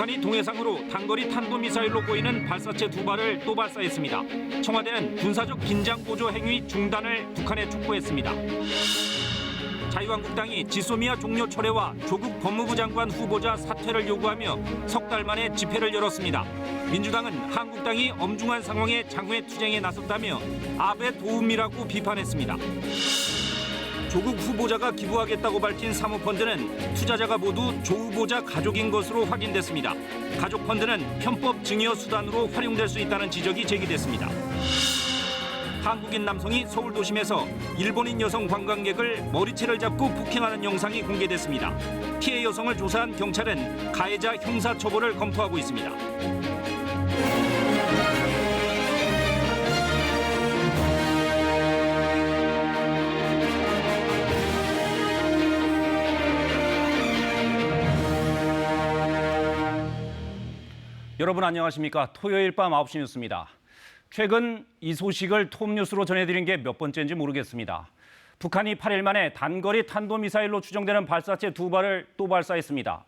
북한이 동해상으로 단거리 탄도미사일로 보이는 발사체 2발을 또 발사했습니다. 청와대는 군사적 긴장 고조 행위 중단을 북한에 촉구했습니다. 자유한국당이 지소미아 종료 철회와 조국 법무부 장관 후보자 사퇴를 요구하며 석 달 만에 집회를 열었습니다. 민주당은 한국당이 엄중한 상황에 장외 투쟁에 나섰다며 아베 도움이라고 비판했습니다. 조국 후보자가 기부하겠다고 밝힌 사모펀드는 투자자가 모두 조 후보자 가족인 것으로 확인됐습니다. 가족 펀드는 편법 증여 수단으로 활용될 수 있다는 지적이 제기됐습니다. 한국인 남성이 서울 도심에서 일본인 여성 관광객을 머리채를 잡고 폭행하는 영상이 공개됐습니다. 피해 여성을 조사한 경찰은 가해자 형사 처벌을 검토하고 있습니다. 여러분 안녕하십니까? 토요일 밤 9시 뉴스입니다. 최근 이 소식을 톱뉴스로 전해드린 게 몇 번째인지 모르겠습니다. 북한이 8일 만에 단거리 탄도미사일로 추정되는 발사체 2발을 또 발사했습니다.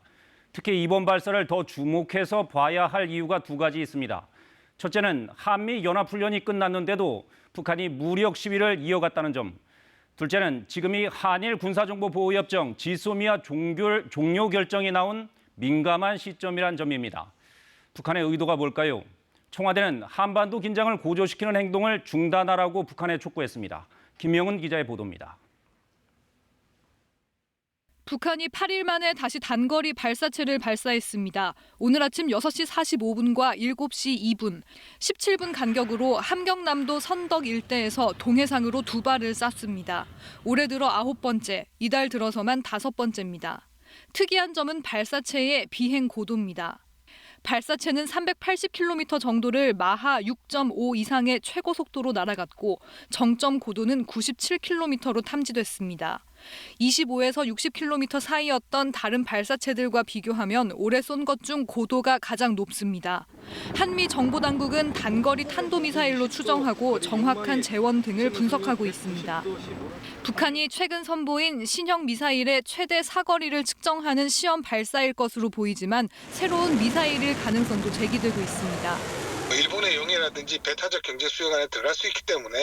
특히 이번 발사를 더 주목해서 봐야 할 이유가 2가지 있습니다. 첫째는 한미 연합훈련이 끝났는데도 북한이 무력 시위를 이어갔다는 점. 둘째는 지금이 한일 군사정보보호협정 지소미아 종료 결정이 나온 민감한 시점이란 점입니다. 북한의 의도가 뭘까요? 청와대는 한반도 긴장을 고조시키는 행동을 중단하라고 북한에 촉구했습니다. 김명은 기자의 보도입니다. 북한이 8일 만에 다시 단거리 발사체를 발사했습니다. 오늘 아침 6시 45분과 7시 2분, 17분 간격으로 함경남도 선덕 일대에서 동해상으로 2발을 쐈습니다. 올해 들어 9번째, 이달 들어서만 5번째입니다. 특이한 점은 발사체의 비행 고도입니다. 발사체는 380km 정도를 마하 6.5 이상의 최고 속도로 날아갔고 정점 고도는 97km로 탐지됐습니다. 25에서 60km 사이였던 다른 발사체들과 비교하면 올해 쏜 것 중 고도가 가장 높습니다. 한미 정보당국은 단거리 탄도미사일로 추정하고 정확한 재원 등을 분석하고 있습니다. 북한이 최근 선보인 신형 미사일의 최대 사거리를 측정하는 시험 발사일 것으로 보이지만 새로운 미사일일 가능성도 제기되고 있습니다. 일본의 영해라든지 배타적 경제 수역 안에 들어갈 수 있기 때문에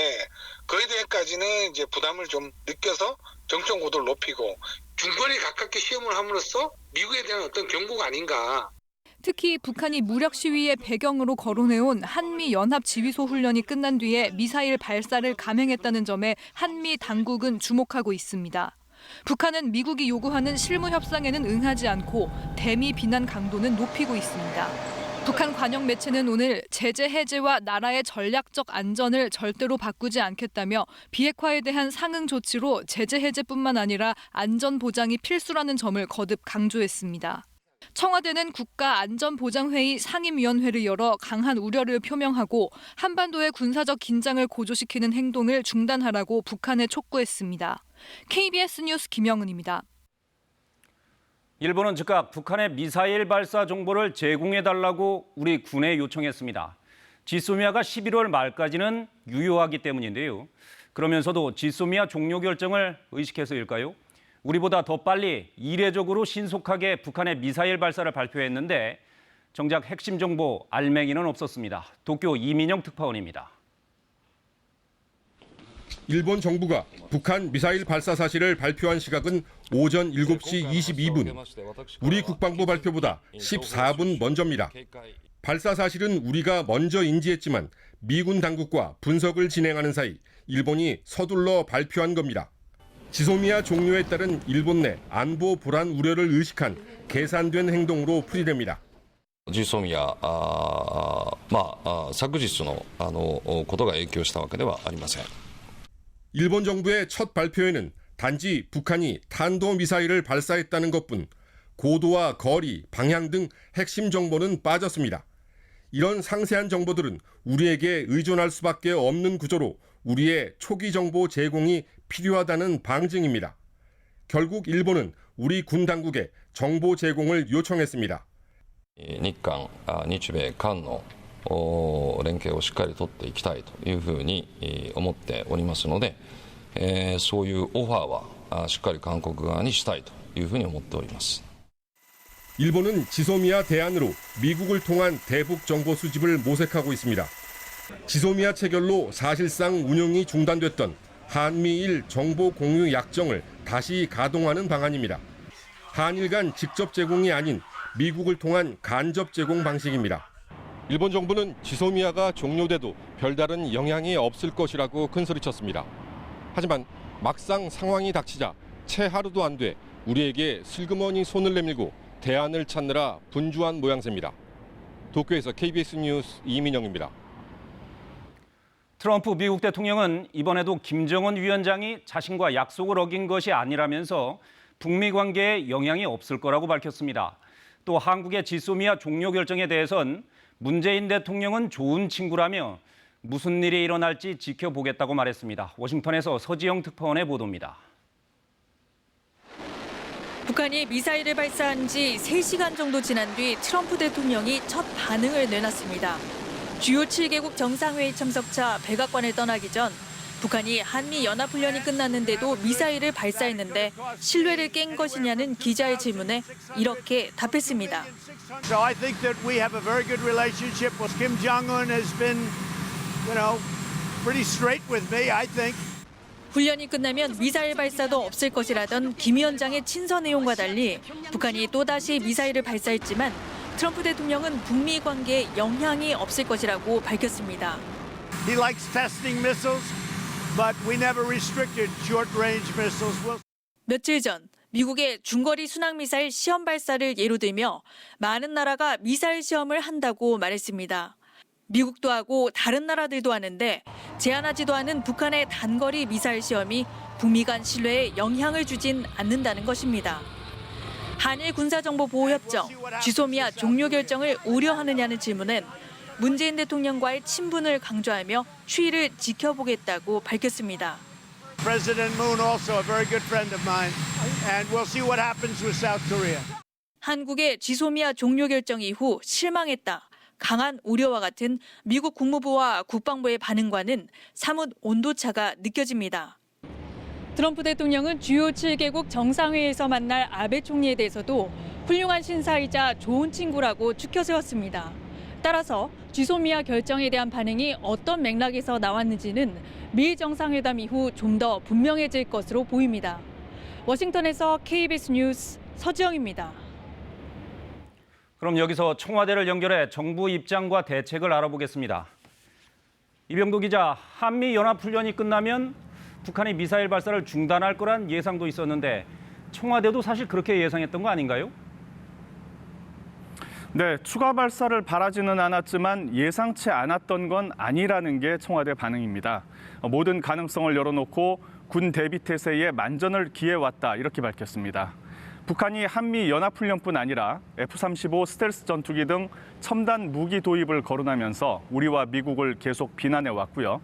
그에 대해까지는 이제 부담을 좀 느껴서 정점 고도를 높이고 중거리 가깝게 시험을 함으로써 미국에 대한 어떤 경고가 아닌가. 특히 북한이 무력 시위의 배경으로 거론해온 한미 연합 지휘소 훈련이 끝난 뒤에 미사일 발사를 감행했다는 점에 한미 당국은 주목하고 있습니다. 북한은 미국이 요구하는 실무 협상에는 응하지 않고 대미 비난 강도는 높이고 있습니다. 북한 관영 매체는 오늘 제재 해제와 나라의 전략적 안전을 절대로 바꾸지 않겠다며 비핵화에 대한 상응 조치로 제재 해제뿐만 아니라 안전 보장이 필수라는 점을 거듭 강조했습니다. 청와대는 국가안전보장회의 상임위원회를 열어 강한 우려를 표명하고 한반도의 군사적 긴장을 고조시키는 행동을 중단하라고 북한에 촉구했습니다. KBS 뉴스 김영은입니다. 일본은 즉각 북한의 미사일 발사 정보를 제공해달라고 우리 군에 요청했습니다. 지소미아가 11월 말까지는 유효하기 때문인데요. 그러면서도 지소미아 종료 결정을 의식해서일까요? 우리보다 더 빨리 이례적으로 신속하게 북한의 미사일 발사를 발표했는데 정작 핵심 정보 알맹이는 없었습니다. 도쿄 이민영 특파원입니다. 일본 정부가 북한 미사일 발사 사실을 발표한 시각은 오전 7시 22분. 우리 국방부 발표보다 14분 먼저입니다. 발사 사실은 우리가 먼저 인지했지만 미군 당국과 분석을 진행하는 사이 일본이 서둘러 발표한 겁니다. 지소미아 종료에 따른 일본 내 안보 불안 우려를 의식한 계산된 행동으로 풀이됩니다. ジソミア昨日のことが影響したわけではありません。 일본 정부의 첫 발표에는 단지 북한이 탄도미사일을 발사했다는 것뿐 고도와 거리, 방향 등 핵심 정보는 빠졌습니다. 이런 상세한 정보들은 우리에게 의존할 수밖에 없는 구조로 우리의 초기 정보 제공이 필요하다는 방증입니다. 결국 일본은 우리 군 당국에 정보 제공을 요청했습니다. 日韓、日米韓の連携をしっかり取っていきたいというふうに思っておりますので、そういうオファーはしっかり韓国側にしたいというふうに思っております。 일본은 지소미아 대안으로 미국을 통한 대북 정보 수집을 모색하고 있습니다. 지소미아 체결로 사실상 운영이 중단됐던 한미일 정보 공유 약정을 다시 가동하는 방안입니다. 한일 간 직접 제공이 아닌 미국을 통한 간접 제공 방식입니다. 일본 정부는 지소미아가 종료돼도 별다른 영향이 없을 것이라고 큰소리쳤습니다. 하지만 막상 상황이 닥치자 채 하루도 안 돼 우리에게 슬그머니 손을 내밀고 대안을 찾느라 분주한 모양새입니다. 도쿄에서 KBS 뉴스 이민영입니다. 트럼프 미국 대통령은 이번에도 김정은 위원장이 자신과 약속을 어긴 것이 아니라면서 북미 관계에 영향이 없을 거라고 밝혔습니다. 또 한국의 지소미아 종료 결정에 대해선 문재인 대통령은 좋은 친구라며 무슨 일이 일어날지 지켜보겠다고 말했습니다. 워싱턴에서 서지영 특파원의 보도입니다. 북한이 미사일을 발사한 지 3시간 정도 지난 뒤 트럼프 대통령이 첫 반응을 내놨습니다. 주요 7개국 정상회의 참석차 백악관을 떠나기 전 북한이 한미연합훈련이 끝났는데도 미사일을 발사했는데 신뢰를 깬 것이냐는 기자의 질문에 이렇게 답했습니다. So I think that we have a very good relationship. Kim Jong-un has been, pretty straight with me, I think. 훈련이 끝나면 미사일 발사도 없을 것이라던 김 위원장의 친서 내용과 달리 북한이 또다시 미사일을 발사했지만 트럼프 대통령은 북미 관계에 영향이 없을 것이라고 밝혔습니다. He likes testing missiles, but we never restricted short-range missiles. 며칠 전 미국의 중거리 순항미사일 시험 발사를 예로 들며 많은 나라가 미사일 시험을 한다고 말했습니다. 미국도 하고 다른 나라들도 하는데 제한하지도 않은 북한의 단거리 미사일 시험이 북미 간 신뢰에 영향을 주진 않는다는 것입니다. 한일 군사정보보호협정, 지소미아 종료 결정을 우려하느냐는 질문엔 문재인 대통령과의 친분을 강조하며 추이를 지켜보겠다고 밝혔습니다. President Moon also a very good friend of mine, and we'll see what happens with South Korea. 한국의 지소미아 종료 결정 이후 실망했다. 강한 우려와 같은 미국 국무부와 국방부의 반응과는 사뭇 온도차가 느껴집니다. 트럼프 대통령은 주요 7개국 정상회의에서 만날 아베 총리에 대해서도 훌륭한 신사이자 좋은 친구라고 추켜 세웠습니다. 따라서 지소미아 결정에 대한 반응이 어떤 맥락에서 나왔는지는 미 정상회담 이후 좀 더 분명해질 것으로 보입니다. 워싱턴에서 KBS 뉴스 서지영입니다. 그럼 여기서 청와대를 연결해 정부 입장과 대책을 알아보겠습니다. 이병도 기자, 한미연합훈련이 끝나면 북한이 미사일 발사를 중단할 거란 예상도 있었는데 청와대도 사실 그렇게 예상했던 거 아닌가요? 네, 추가 발사를 바라지는 않았지만 예상치 않았던 건 아니라는 게 청와대 반응입니다. 모든 가능성을 열어놓고 군 대비태세에 만전을 기해왔다 이렇게 밝혔습니다. 북한이 한미연합훈련뿐 아니라 F-35 스텔스 전투기 등 첨단 무기 도입을 거론하면서 우리와 미국을 계속 비난해왔고요.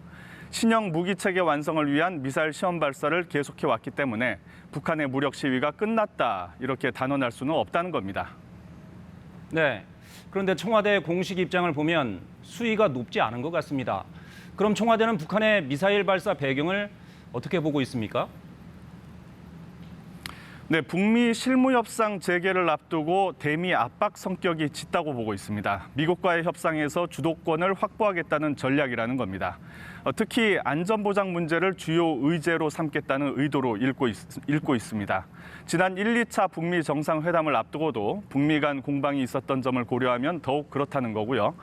신형 무기체계 완성을 위한 미사일 시험 발사를 계속해왔기 때문에 북한의 무력 시위가 끝났다 이렇게 단언할 수는 없다는 겁니다. 네, 그런데 청와대의 공식 입장을 보면 수위가 높지 않은 것 같습니다. 그럼 청와대는 북한의 미사일 발사 배경을 어떻게 보고 있습니까? 네, 북미 실무협상 재개를 앞두고 대미 압박 성격이 짙다고 보고 있습니다. 미국과의 협상에서 주도권을 확보하겠다는 전략이라는 겁니다. 특히 안전보장 문제를 주요 의제로 삼겠다는 의도로 읽고 있습니다. 지난 1, 2차 북미 정상회담을 앞두고도 북미 간 공방이 있었던 점을 고려하면 더욱 그렇다는 거고요.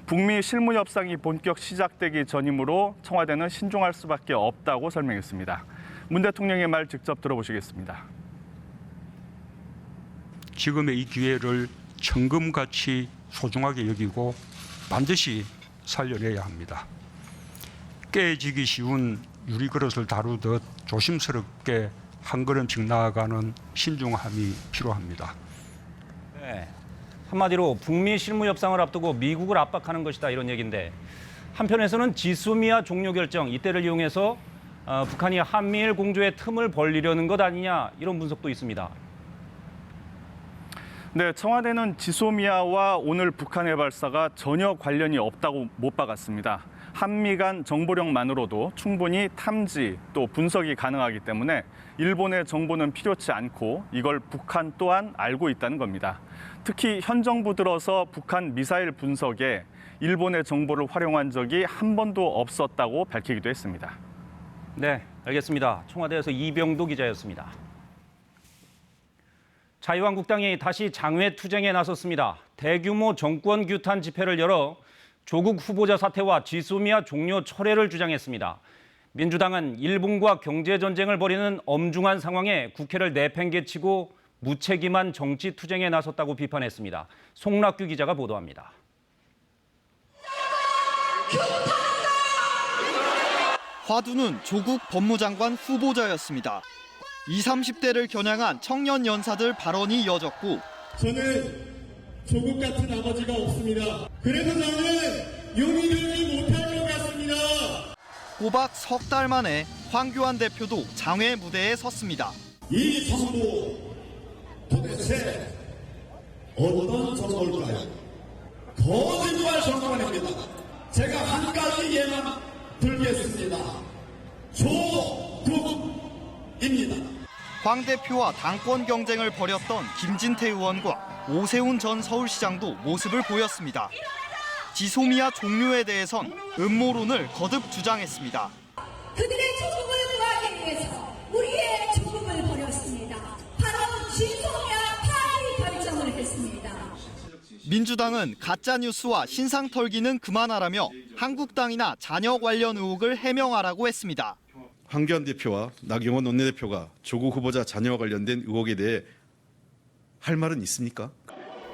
북미 실무협상이 본격 시작되기 전이므로 청와대는 신중할 수밖에 없다고 설명했습니다. 문 대통령의 말 직접 들어보시겠습니다. 지금의 이 기회를 천금같이 소중하게 여기고 반드시 살려내야 합니다. 깨지기 쉬운 유리그릇을 다루듯 조심스럽게 한 걸음씩 나아가는 신중함이 필요합니다. 네, 한마디로 북미 실무협상을 앞두고 미국을 압박하는 것이다 이런 얘기인데 한편에서는 지소미아 종료 결정 이때를 이용해서 북한이 한미일 공조의 틈을 벌리려는 것 아니냐 이런 분석도 있습니다. 네, 청와대는 지소미아와 오늘 북한의 발사가 전혀 관련이 없다고 못 박았습니다. 한미 간 정보력만으로도 충분히 탐지 또 분석이 가능하기 때문에 일본의 정보는 필요치 않고 이걸 북한 또한 알고 있다는 겁니다. 특히 현 정부 들어서 북한 미사일 분석에 일본의 정보를 활용한 적이 한 번도 없었다고 밝히기도 했습니다. 네, 알겠습니다. 청와대에서 이병도 기자였습니다. 자유한국당이 다시 장외 투쟁에 나섰습니다. 대규모 정권 규탄 집회를 열어 조국 후보자 사퇴와 지소미아 종료 철회를 주장했습니다. 민주당은 일본과 경제 전쟁을 벌이는 엄중한 상황에 국회를 내팽개치고 무책임한 정치 투쟁에 나섰다고 비판했습니다. 송락규 기자가 보도합니다. 화두는 조국 법무장관 후보자였습니다. 20, 30대를 겨냥한 청년 연사들 발언이 이어졌고 저는 조국 같은 아버지가 없습니다. 그래서 저는 용이 되지 못할 것 같습니다. 꼬박 석 달 만에 황교안 대표도 장외 무대에 섰습니다. 이 정부 도대체 어떤 정부일까요? 거짓말 정권입니다. 제가 한 가지 예만 들겠습니다. 조국입니다. 황 대표와 당권 경쟁을 벌였던 김진태 의원과 오세훈 전 서울시장도 모습을 보였습니다. 지소미아 종료에 대해선 음모론을 거듭 주장했습니다. 그들의 조국을 구하기 위해서 우리의 조국을 버렸습니다. 바로 지소미아 파리 결정을 했습니다. 민주당은 가짜뉴스와 신상 털기는 그만하라며 한국당이나 자녀 관련 의혹을 해명하라고 했습니다. 황교안 대표와 나경원 원내대표가 조국 후보자 자녀와 관련된 의혹에 대해 할 말은 있습니까?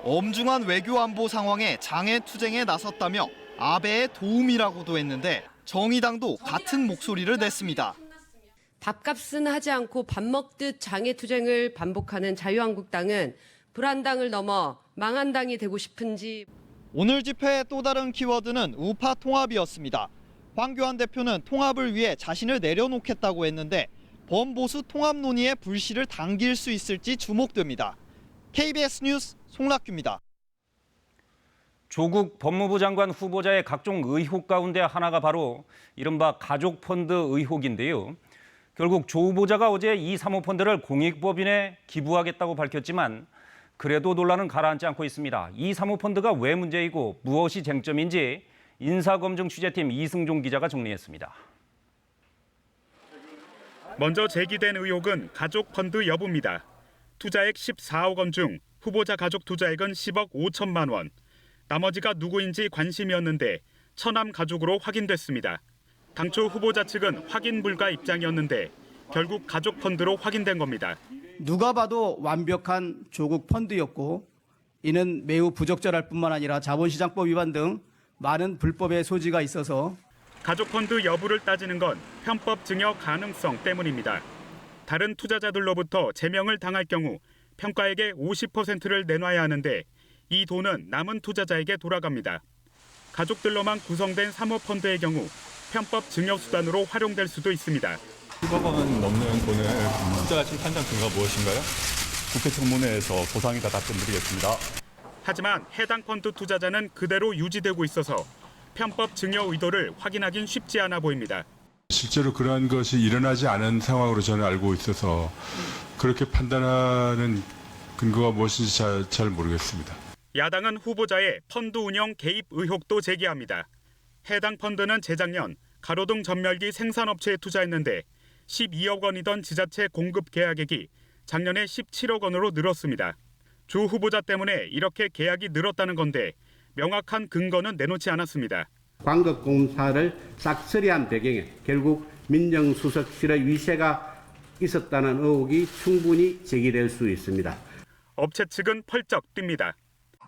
엄중한 외교 안보 상황에 장애 투쟁에 나섰다며 아베의 도움이라고도 했는데 정의당도 같은 목소리를 냈습니다. 밥값은 하지 않고 밥 먹듯 장애 투쟁을 반복하는 자유한국당은 불안당을 넘어 망한 당이 되고 싶은지. 오늘 집회의 또 다른 키워드는 우파 통합이었습니다. 황교안 대표는 통합을 위해 자신을 내려놓겠다고 했는데 범보수 통합 논의의 불씨를 당길 수 있을지 주목됩니다. KBS 뉴스 송락규입니다. 조국 법무부 장관 후보자의 각종 의혹 가운데 하나가 바로 이른바 가족펀드 의혹인데요. 결국 조 후보자가 어제 이 사모펀드를 공익법인에 기부하겠다고 밝혔지만 그래도 논란은 가라앉지 않고 있습니다. 이 사모펀드가 왜 문제이고 무엇이 쟁점인지 인사검증 취재팀 이승종 기자가 정리했습니다. 먼저 제기된 의혹은 가족펀드 여부입니다. 투자액 14억 원 중 후보자 가족 투자액은 10억 5천만 원. 나머지가 누구인지 관심이었는데 처남 가족으로 확인됐습니다. 당초 후보자 측은 확인 불가 입장이었는데 결국 가족펀드로 확인된 겁니다. 누가 봐도 완벽한 조국 펀드였고 이는 매우 부적절할 뿐만 아니라 자본시장법 위반 등 많은 불법의 소지가 있어서 가족펀드 여부를 따지는 건 편법 증여 가능성 때문입니다. 다른 투자자들로부터 제명을 당할 경우 평가액의 50%를 내놔야 하는데 이 돈은 남은 투자자에게 돌아갑니다. 가족들로만 구성된 사모펀드의 경우 편법 증여 수단으로 활용될 수도 있습니다. 10억 원 넘는 돈을 투자하신 판단 근거가 무엇인가요? 국회 청문회에서 고상히 다 답변드리겠습니다. 하지만 해당 펀드 투자자는 그대로 유지되고 있어서 편법 증여 의도를 확인하긴 쉽지 않아 보입니다. 실제로 그러한 것이 일어나지 않은 상황으로 저는 알고 있어서 그렇게 판단하는 근거가 무엇인지 잘 모르겠습니다. 야당은 후보자의 펀드 운영 개입 의혹도 제기합니다. 해당 펀드는 재작년 가로등 전멸기 생산업체에 투자했는데 12억 원이던 지자체 공급 계약액이 작년에 17억 원으로 늘었습니다. 조 후보자 때문에 이렇게 계약이 늘었다는 건데 명확한 근거는 내놓지 않았습니다. 광급공사를 싹쓸이한 배경에 결국 민정수석실의 위세가 있었다는 의혹이 충분히 제기될 수 있습니다. 업체 측은 펄쩍 뜁니다.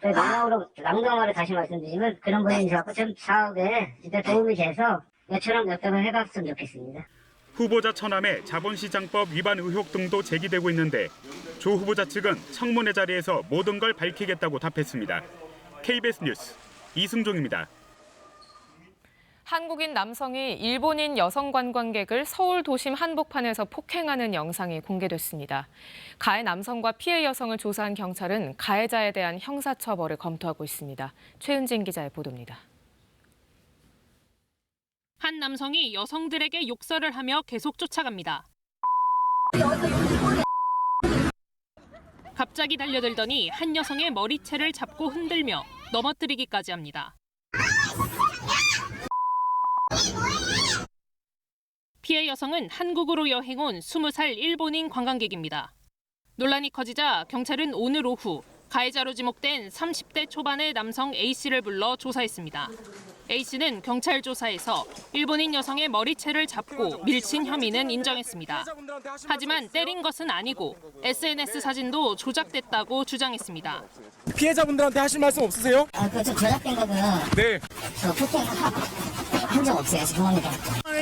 남강으로 다시 말씀드리면 그런 분이 있어서 좀 사업에 진짜 도움이 돼서 몇천억 몇 백억 해갔으면 좋겠습니다. 후보자 처남의 자본시장법 위반 의혹 등도 제기되고 있는데 조 후보자 측은 청문회 자리에서 모든 걸 밝히겠다고 답했습니다. KBS 뉴스 이승종입니다. 한국인 남성이 일본인 여성 관광객을 서울 도심 한복판에서 폭행하는 영상이 공개됐습니다. 가해 남성과 피해 여성을 조사한 경찰은 가해자에 대한 형사처벌을 검토하고 있습니다. 최은진 기자의 보도입니다. 한 남성이 여성들에게 욕설을 하며 계속 쫓아갑니다. 갑자기 달려들더니 한 여성의 머리채를 잡고 흔들며 넘어뜨리기까지 합니다. 피해 여성은 한국으로 여행 온 20살 일본인 관광객입니다. 논란이 커지자 경찰은 오늘 오후 가해자로 지목된 30대 초반의 남성 A씨를 불러 조사했습니다. A씨는 경찰 조사에서 일본인 여성의 머리채를 잡고 밀친 혐의는 인정했습니다. 하지만 때린 것은 아니고 SNS 사진도 조작됐다고 주장했습니다. 피해자분들한테 하실 말씀 없으세요? 그거 좀 조작된 거고요. 네. 저 폭행 한 적 없어요. 죄송합니다.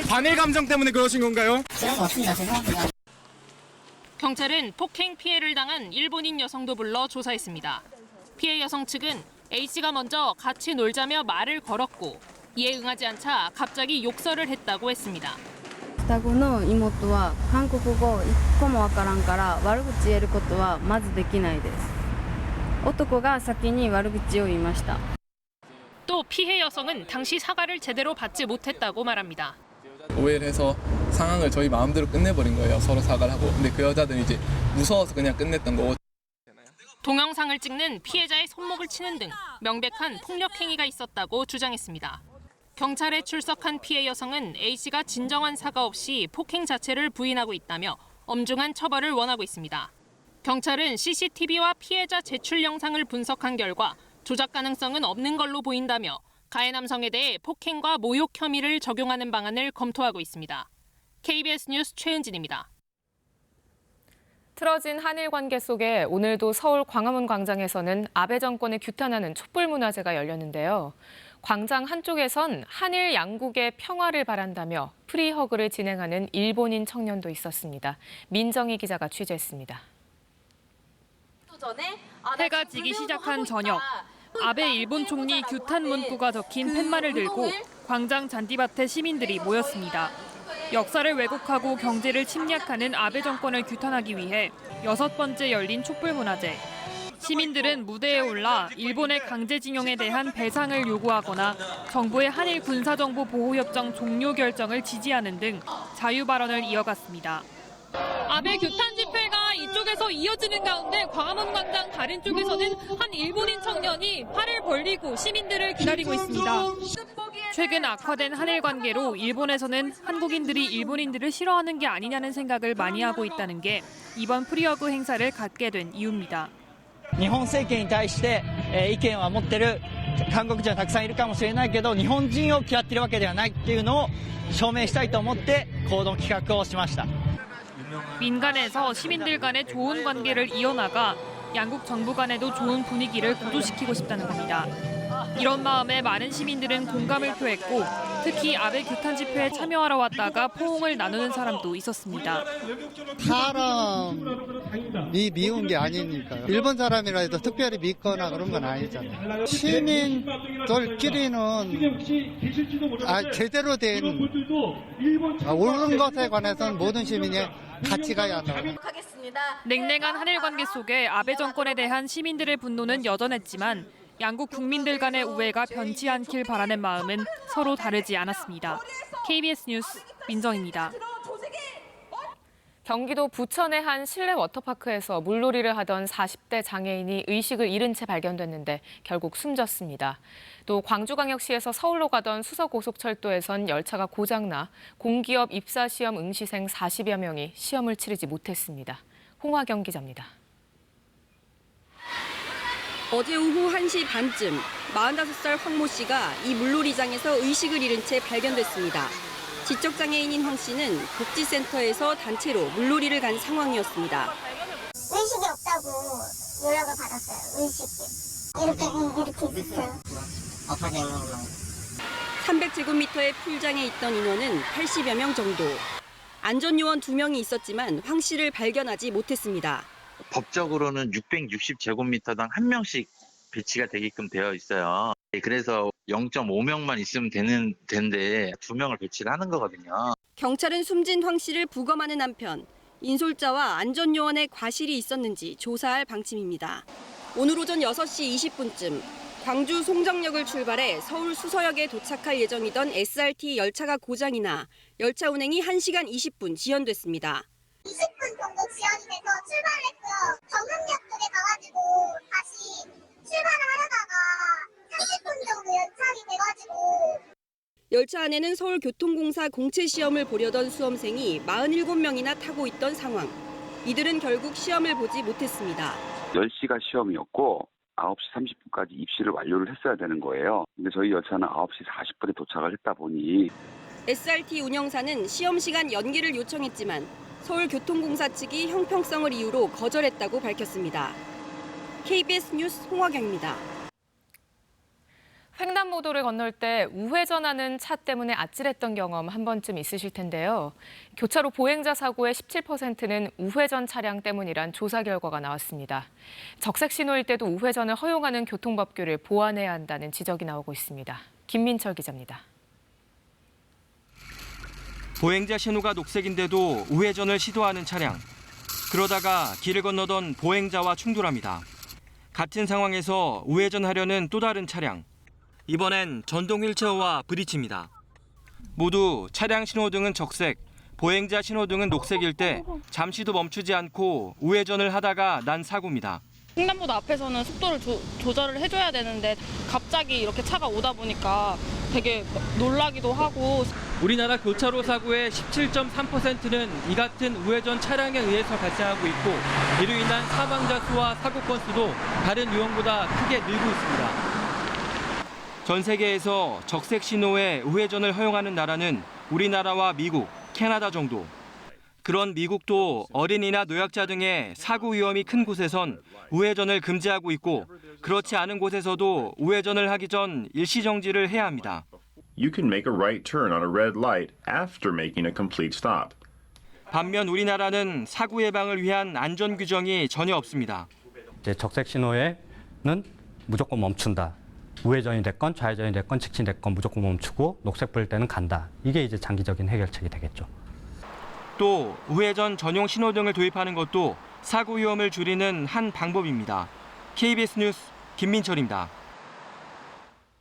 반일 감정 때문에 그러신 건가요? 그런 거 없습니다. 죄송합니다. 경찰은 폭행 피해를 당한 일본인 여성도 불러 조사했습니다. 피해 여성 측은 A씨가 먼저 같이 놀자며 말을 걸었고 이에 응하지 않자 갑자기 욕설을 했다고 했습니다. 双子の妹は韓国語一個もわからんから悪口言えることはまずできないです。男が先に悪口を言いました。 또 피해 여성은 당시 사과를 제대로 받지 못했다고 말합니다. 오해를 해서 상황을 저희 마음대로 끝내버린 거예요. 서로 사과를 하고. 근데 그 여자들은 이제 무서워서 그냥 끝냈던 거고. 동영상을 찍는 피해자의 손목을 치는 등 명백한 폭력 행위가 있었다고 주장했습니다. 경찰에 출석한 피해 여성은 A씨가 진정한 사과 없이 폭행 자체를 부인하고 있다며 엄중한 처벌을 원하고 있습니다. 경찰은 CCTV와 피해자 제출 영상을 분석한 결과 조작 가능성은 없는 걸로 보인다며 가해 남성에 대해 폭행과 모욕 혐의를 적용하는 방안을 검토하고 있습니다. KBS 뉴스 최은진입니다. 틀어진 한일 관계 속에 오늘도 서울 광화문 광장에서는 아베 정권을 규탄하는 촛불 문화제가 열렸는데요. 광장 한쪽에선 한일 양국의 평화를 바란다며 프리허그를 진행하는 일본인 청년도 있었습니다. 민정희 기자가 취재했습니다. 해가 지기 시작한 저녁, 아베 일본 총리 규탄 문구가 적힌 팻말을 들고 광장 잔디밭에 시민들이 모였습니다. 역사를 왜곡하고 경제를 침략하는 아베 정권을 규탄하기 위해 6번째 열린 촛불문화제. 시민들은 무대에 올라 일본의 강제징용에 대한 배상을 요구하거나 정부의 한일 군사정보 보호협정 종료 결정을 지지하는 등 자유 발언을 이어갔습니다. 아베 규탄 집회가 이쪽에서 이어지는 가운데 광화문 광장 다른 쪽에서는 한 일본인 청년이 팔을 벌리고 시민들을 기다리고 있습니다. 최근 악화된 한일 관계로 일본에서는 한국인들이 일본인들을 싫어하는 게 아니냐는 생각을 많이 하고 있다는 게 이번 프리허그 행사를 갖게 된 이유입니다. 日本政権に対して意見は持ってる韓国人はたくさんいるかもしれないけど、日本人を嫌ってるわけではないっていうのを証明したいと思って行動企画をしました。 민간에서 시민들 간의 좋은 관계를 이어나가 양국 정부 간에도 좋은 분위기를 고조시키고 싶다는 겁니다. 이런 마음에 많은 시민들은 공감을 표했고 특히 아베 규탄 집회에 참여하러 왔다가 포옹을 나누는 사람도 있었습니다. 사람이 미운 게 아니니까요. 일본 사람이라 해서 특별히 믿거나 그런 건 아니잖아요. 시민들끼리는 제대로 된 옳은 것에 관해서는 모든 시민이 같이 가야 한다. 냉랭한 한일 관계 속에 아베 정권에 대한 시민들의 분노는 여전했지만 양국 국민들 간의 우애가 변치 않길 바라는 마음은 서로 다르지 않았습니다. KBS 뉴스 민정입니다. 경기도 부천의 한 실내 워터파크에서 물놀이를 하던 40대 장애인이 의식을 잃은 채 발견됐는데 결국 숨졌습니다. 또 광주광역시에서 서울로 가던 수서고속철도에선 열차가 고장나 공기업 입사시험 응시생 40여 명이 시험을 치르지 못했습니다. 홍화경 기자입니다. 어제 오후 1시 반쯤 45살 황 모 씨가 이 물놀이장에서 의식을 잃은 채 발견됐습니다. 지적장애인인 황 씨는 복지센터에서 단체로 물놀이를 간 상황이었습니다. 의식이 없다고 연락을 받았어요. 의식이. 이렇게 있었어요. 아파서 있는 걸로. 300제곱미터의 풀장에 있던 인원은 80여 명 정도. 안전요원 2명이 있었지만 황 씨를 발견하지 못했습니다. 법적으로는 660제곱미터당 1명씩 배치가 되게끔 되어 있어요. 그래서 0.5명만 있으면 되는데 2명을 배치를 하는 거거든요. 경찰은 숨진 황 씨를 부검하는 한편 인솔자와 안전요원의 과실이 있었는지 조사할 방침입니다. 오늘 오전 6시 20분쯤 광주 송정역을 출발해 서울 수서역에 도착할 예정이던 SRT 열차가 고장이 나 열차 운행이 1시간 20분 지연됐습니다. 20분 정도 지연이 돼서 출발을 했고요. 정릉역 쪽에 가가지고 다시 출발을 하려다가 30분 정도 연착이 돼가지고 열차 안에는 서울교통공사 공채 시험을 보려던 수험생이 47명이나 타고 있던 상황. 이들은 결국 시험을 보지 못했습니다. 10시가 시험이었고 9시 30분까지 입시를 완료를 했어야 되는 거예요. 근데 저희 열차는 9시 40분에 도착을 했다 보니 SRT 운영사는 시험 시간 연기를 요청했지만 서울교통공사 측이 형평성을 이유로 거절했다고 밝혔습니다. KBS 뉴스 홍화경입니다. 횡단보도를 건널 때 우회전하는 차 때문에 아찔했던 경험 한 번쯤 있으실 텐데요. 교차로 보행자 사고의 17%는 우회전 차량 때문이란 조사 결과가 나왔습니다. 적색 신호일 때도 우회전을 허용하는 교통법규를 보완해야 한다는 지적이 나오고 있습니다. 김민철 기자입니다. 보행자 신호가 녹색인데도 우회전을 시도하는 차량. 그러다가 길을 건너던 보행자와 충돌합니다. 같은 상황에서 우회전하려는 또 다른 차량. 이번엔 전동 휠체어와 부딪힙니다. 모두 차량 신호등은 적색, 보행자 신호등은 녹색일 때 잠시도 멈추지 않고 우회전을 하다가 난 사고입니다. 횡단보도 앞에서는 속도를 조절을 해줘야 되는데 갑자기 이렇게 차가 오다 보니까 되게 놀라기도 하고. 우리나라 교차로 사고의 17.3%는 이 같은 우회전 차량에 의해서 발생하고 있고 이로 인한 사망자 수와 사고 건수도 다른 유형보다 크게 늘고 있습니다. 전 세계에서 적색 신호에 우회전을 허용하는 나라는 우리나라와 미국, 캐나다 정도. 그런 미국도 어린이나 노약자 등의 사고 위험이 큰 곳에선 우회전을 금지하고 있고 그렇지 않은 곳에서도 우회전을 하기 전 일시정지를 해야 합니다. You can make a right turn on a red light after making a complete stop. 반면 우리나라는 사고 예방을 위한 안전 규정이 전혀 없습니다. 이제 적색 신호에는 무조건 멈춘다. 우회전이 됐건 좌회전이 됐건 직진이 됐건 무조건 멈추고 녹색 불 때는 간다. 이게 이제 장기적인 해결책이 되겠죠. 또 우회전 전용 신호등을 도입하는 것도 사고 위험을 줄이는 한 방법입니다. KBS 뉴스 김민철입니다.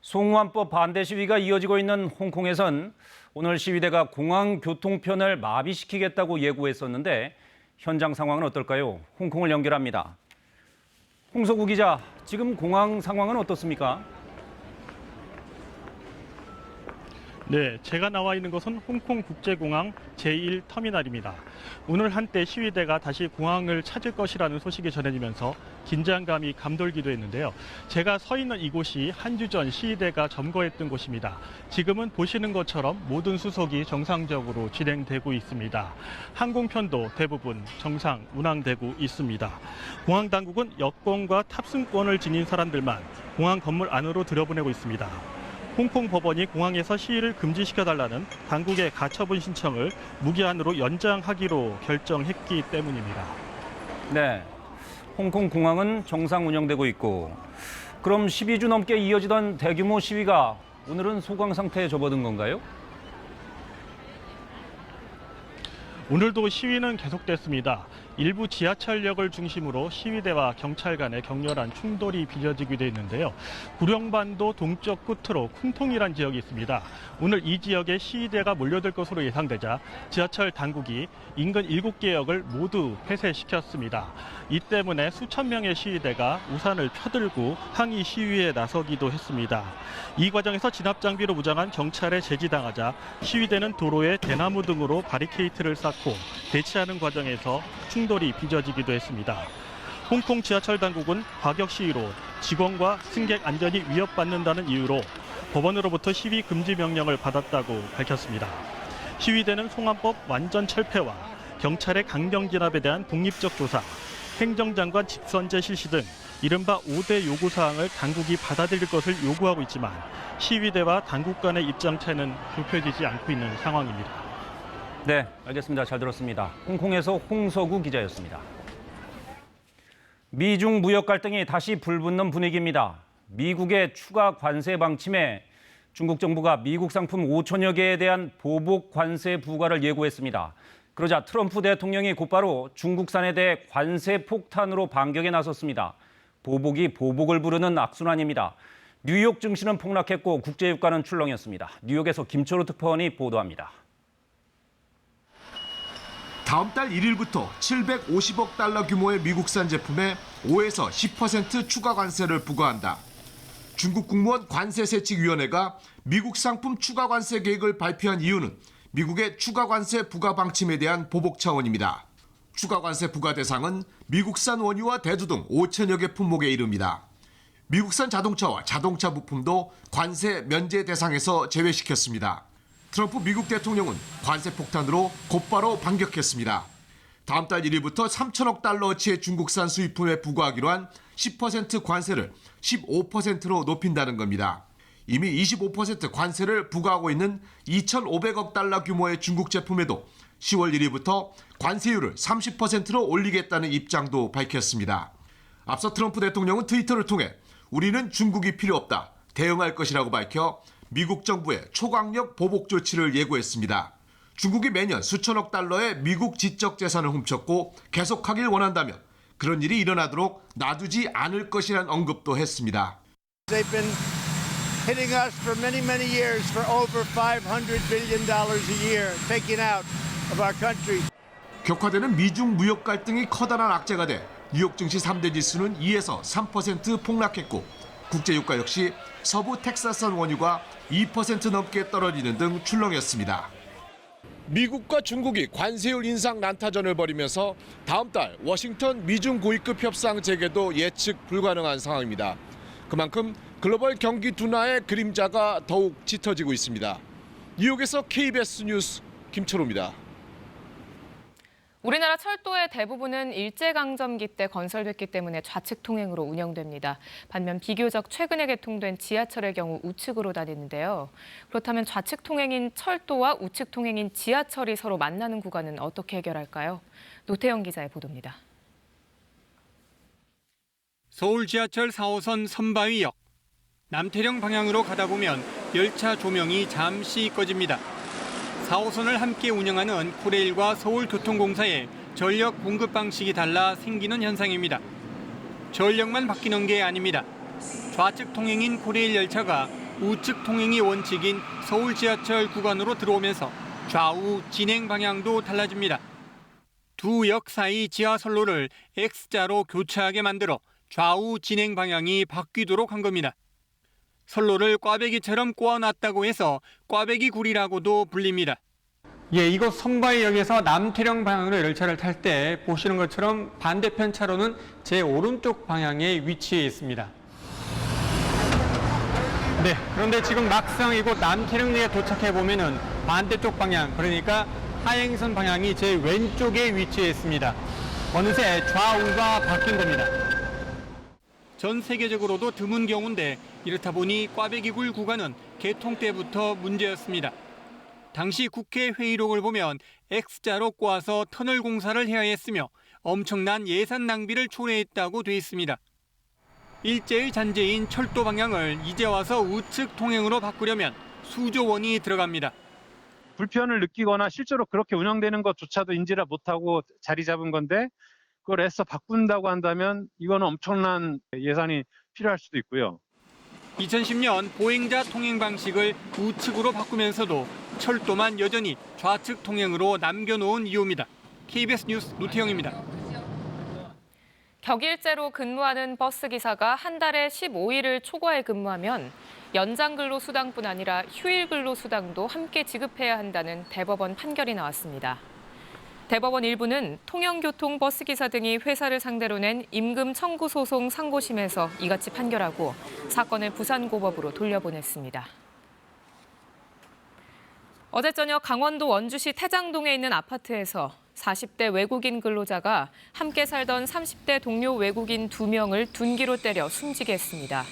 송환법 반대 시위가 이어지고 있는 홍콩에선 오늘 시위대가 공항 교통편을 마비시키겠다고 예고했었는데 현장 상황은 어떨까요? 홍콩을 연결합니다. 홍석우 기자, 지금 공항 상황은 어떻습니까? 네, 제가 나와 있는 것은 홍콩국제공항 제1터미널입니다. 오늘 한때 시위대가 다시 공항을 찾을 것이라는 소식이 전해지면서 긴장감이 감돌기도 했는데요. 제가 서 있는 이곳이 한 주 전 시위대가 점거했던 곳입니다. 지금은 보시는 것처럼 모든 수속이 정상적으로 진행되고 있습니다. 항공편도 대부분 정상 운항되고 있습니다. 공항 당국은 여권과 탑승권을 지닌 사람들만 공항 건물 안으로 들여보내고 있습니다. 홍콩 법원이 공항에서 시위를 금지시켜달라는 당국의 가처분 신청을 무기한으로 연장하기로 결정했기 때문입니다. 네, 홍콩 공항은 정상 운영되고 있고 그럼 12주 넘게 이어지던 대규모 시위가 오늘은 소강 상태에 접어든 건가요? 오늘도 시위는 계속됐습니다. 일부 지하철역을 중심으로 시위대와 경찰 간의 격렬한 충돌이 빚어지기도 했는데요. 구룡반도 동쪽 끝으로 쿤통이란 지역이 있습니다. 오늘 이 지역에 시위대가 몰려들 것으로 예상되자 지하철 당국이 인근 7개 역을 모두 폐쇄시켰습니다. 이 때문에 수천 명의 시위대가 우산을 펴들고 항의 시위에 나서기도 했습니다. 이 과정에서 진압장비로 무장한 경찰에 제지당하자 시위대는 도로에 대나무 등으로 바리케이트를 쌓고 대치하는 과정에서 충돌이 빚어지기도 했습니다. 홍콩 지하철 당국은 과격 시위로 직원과 승객 안전이 위협받는다는 이유로 법원으로부터 시위 금지 명령을 받았다고 밝혔습니다. 시위대는 송환법 완전 철폐와 경찰의 강경 진압에 대한 독립적 조사, 행정장관 직선제 실시 등 이른바 5대 요구사항을 당국이 받아들일 것을 요구하고 있지만 시위대와 당국 간의 입장차는 좁혀지지 않고 있는 상황입니다. 네, 알겠습니다. 잘 들었습니다. 홍콩에서 홍석우 기자였습니다. 미중 무역 갈등이 다시 불붙는 분위기입니다. 미국의 추가 관세 방침에 중국 정부가 미국 상품 5천여 개에 대한 보복 관세 부과를 예고했습니다. 그러자 트럼프 대통령이 곧바로 중국산에 대해 관세 폭탄으로 반격에 나섰습니다. 보복이 보복을 부르는 악순환입니다. 뉴욕 증시는 폭락했고 국제유가는 출렁였습니다. 뉴욕에서 김초로 특파원이 보도합니다. 다음 달 1일부터 750억 달러 규모의 미국산 제품에 5에서 10% 추가 관세를 부과한다. 중국 국무원 관세세칙위원회가 미국 상품 추가 관세 계획을 발표한 이유는 미국의 추가 관세 부과 방침에 대한 보복 차원입니다. 추가 관세 부과 대상은 미국산 원유와 대두 등 5천여 개 품목에 이릅니다. 미국산 자동차와 자동차 부품도 관세 면제 대상에서 제외시켰습니다. 트럼프 미국 대통령은 관세 폭탄으로 곧바로 반격했습니다. 다음 달 1일부터 3천억 달러어치의 중국산 수입품에 부과하기로 한 10% 관세를 15%로 높인다는 겁니다. 이미 25% 관세를 부과하고 있는 2,500억 달러 규모의 중국 제품에도 10월 1일부터 관세율을 30%로 올리겠다는 입장도 밝혔습니다. 앞서 트럼프 대통령은 트위터를 통해 우리는 중국이 필요 없다, 대응할 것이라고 밝혀 미국 정부의 초강력 보복 조치를 예고했습니다. 중국이 매년 수천억 달러의 미국 지적 재산을 훔쳤고 계속하길 원한다면 그런 일이 일어나도록 놔두지 않을 것이라는 언급도 했습니다. They've been hitting us for many years for over $500 billion a year, taking out of our country. 격화되는 미중 무역 갈등이 커다란 악재가 돼 뉴욕 증시 3대 지수는 2에서 3% 폭락했고 국제유가 역시 서부 텍사스산 원유가 2% 넘게 떨어지는 등 출렁였습니다. 미국과 중국이 관세율 인상 난타전을 벌이면서 다음 달 워싱턴 미중 고위급 협상 재개도 예측 불가능한 상황입니다. 그만큼 글로벌 경기 둔화의 그림자가 더욱 짙어지고 있습니다. 뉴욕에서 KBS 뉴스 김초로입니다. 우리나라 철도의 대부분은 일제강점기 때 건설됐기 때문에 좌측 통행으로 운영됩니다. 반면 비교적 최근에 개통된 지하철의 경우 우측으로 다니는데요. 그렇다면 좌측 통행인 철도와 우측 통행인 지하철이 서로 만나는 구간은 어떻게 해결할까요? 노태영 기자의 보도입니다. 서울 지하철 4호선 선바위역. 남태령 방향으로 가다 보면 열차 조명이 잠시 꺼집니다. 4호선을 함께 운영하는 코레일과 서울교통공사의 전력 공급 방식이 달라 생기는 현상입니다. 전력만 바뀌는 게 아닙니다. 좌측 통행인 코레일 열차가 우측 통행이 원칙인 서울 지하철 구간으로 들어오면서 좌우 진행 방향도 달라집니다. 두 역 사이 지하 선로를 X자로 교차하게 만들어 좌우 진행 방향이 바뀌도록 한 겁니다. 선로를 꽈배기처럼 꼬아놨다고 해서 꽈배기 굴이라고도 불립니다. 예, 이곳 선바위역에서 남태령 방향으로 열차를 탈 때 보시는 것처럼 반대편 차로는 제 오른쪽 방향에 위치해 있습니다. 네, 그런데 지금 막상 이곳 남태령역에 도착해 보면은 반대쪽 방향, 그러니까 하행선 방향이 제 왼쪽에 위치해 있습니다. 어느새 좌우가 바뀐 겁니다. 전 세계적으로도 드문 경우인데 이렇다 보니 꽈배기굴 구간은 개통 때부터 문제였습니다. 당시 국회 회의록을 보면 X자로 꼬아서 터널 공사를 해야 했으며 엄청난 예산 낭비를 초래했다고 돼 있습니다. 일제의 잔재인 철도 방향을 이제 와서 우측 통행으로 바꾸려면 수조 원이 들어갑니다. 불편을 느끼거나 실제로 그렇게 운영되는 것조차도 인지를 못하고 자리 잡은 건데 그걸 애써 바꾼다고 한다면 이거는 엄청난 예산이 필요할 수도 있고요. 2010년 보행자 통행 방식을 우측으로 바꾸면서도 철도만 여전히 좌측 통행으로 남겨놓은 이유입니다. KBS 뉴스 노태영입니다. 격일제로 근무하는 버스 기사가 한 달에 15일을 초과해 근무하면 연장 근로 수당뿐 아니라 휴일 근로 수당도 함께 지급해야 한다는 대법원 판결이 나왔습니다. 대법원 일부는 통영교통 버스기사 등이 회사를 상대로 낸 임금 청구 소송 상고심에서 이같이 판결하고 사건을 부산고법으로 돌려보냈습니다. 어제 저녁 강원도 원주시 태장동에 있는 아파트에서 40대 외국인 근로자가 함께 살던 30대 동료 외국인 2명을 둔기로 때려 숨지게 했습니다.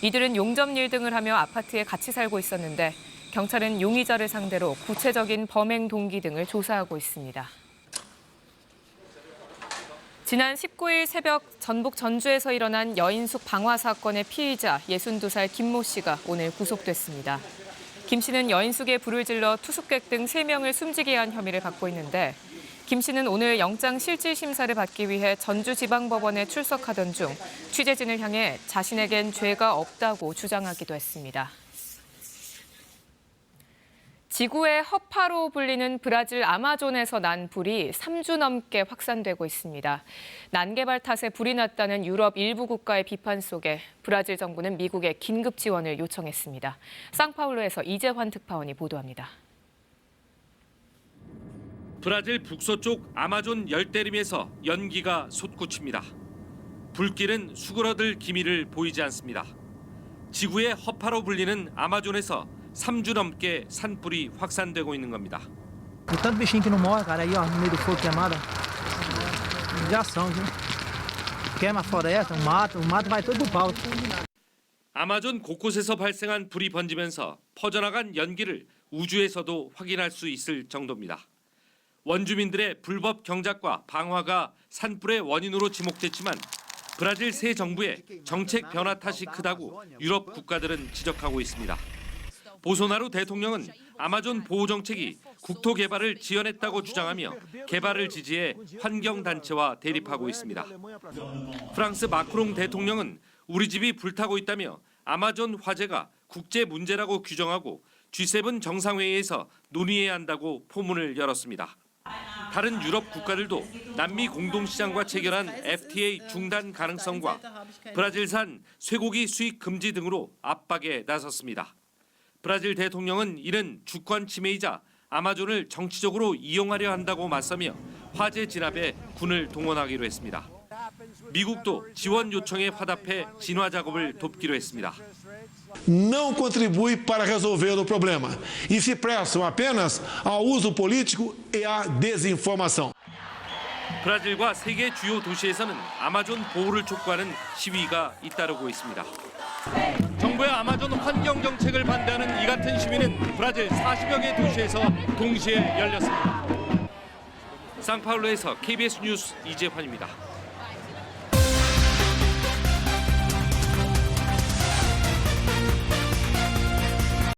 이들은 용접일 등을 하며 아파트에 같이 살고 있었는데 경찰은 용의자를 상대로 구체적인 범행 동기 등을 조사하고 있습니다. 지난 19일 새벽 전북 전주에서 일어난 여인숙 방화 사건의 피의자 62살 김모 씨가 오늘 구속됐습니다. 김 씨는 여인숙의 불을 질러 투숙객 등 3명을 숨지게 한 혐의를 받고 있는데 김 씨는 오늘 영장 실질 심사를 받기 위해 전주지방법원에 출석하던 중 취재진을 향해 자신에겐 죄가 없다고 주장하기도 했습니다. 지구의 허파로 불리는 브라질 아마존에서 난 불이 3주 넘게 확산되고 있습니다. 난개발 탓에 불이 났다는 유럽 일부 국가의 비판 속에 브라질 정부는 미국에 긴급 지원을 요청했습니다. 상파울루에서 이재환 특파원이 보도합니다. 브라질 북서쪽 아마존 열대림에서 연기가 솟구칩니다. 불길은 수그러들 기미를 보이지 않습니다. 지구의 허파로 불리는 아마존에서 3주 넘게 산불이 확산되고 있는 겁니다. Tanto bichinho que não morre, cara, aí ó, no meio do fogo queimada. Injação, viu? Queima a floresta, o mato vai todo pro pau. 아마존 곳곳에서 발생한 불이 번지면서 퍼져나간 연기를 우주에서도 확인할 수 있을 정도입니다. 원주민들의 불법 경작과 방화가 산불의 원인으로 지목됐지만 브라질 새 정부의 정책 변화 탓이 크다고 유럽 국가들은 지적하고 있습니다. 보소나루 대통령은 아마존 보호 정책이 국토 개발을 지연했다고 주장하며 개발을 지지해 환경단체와 대립하고 있습니다. 프랑스 마크롱 대통령은 우리 집이 불타고 있다며 아마존 화재가 국제 문제라고 규정하고 G7 정상회의에서 논의해야 한다고 포문을 열었습니다. 다른 유럽 국가들도 남미 공동시장과 체결한 FTA 중단 가능성과 브라질산 쇠고기 수입 금지 등으로 압박에 나섰습니다. 브라질 대통령은 이는 주권 침해이자 아마존을 정치적으로 이용하려 한다고 맞서며 화재 진압에 군을 동원하기로 했습니다. 미국도 지원 요청에 화답해 진화 작업을 돕기로 했습니다. Não contribui para resolver o problema e se prestam apenas ao uso político e à desinformação. 브라질과 세계 주요 도시에서는 아마존 보호를 촉구하는 시위가 잇따르고 있습니다. 정부의 아마존 환경 정책을 반대하는 이 같은 시위는 브라질 40여 개 도시에서 동시에 열렸습니다. 상파울루에서 KBS 뉴스 이재환입니다.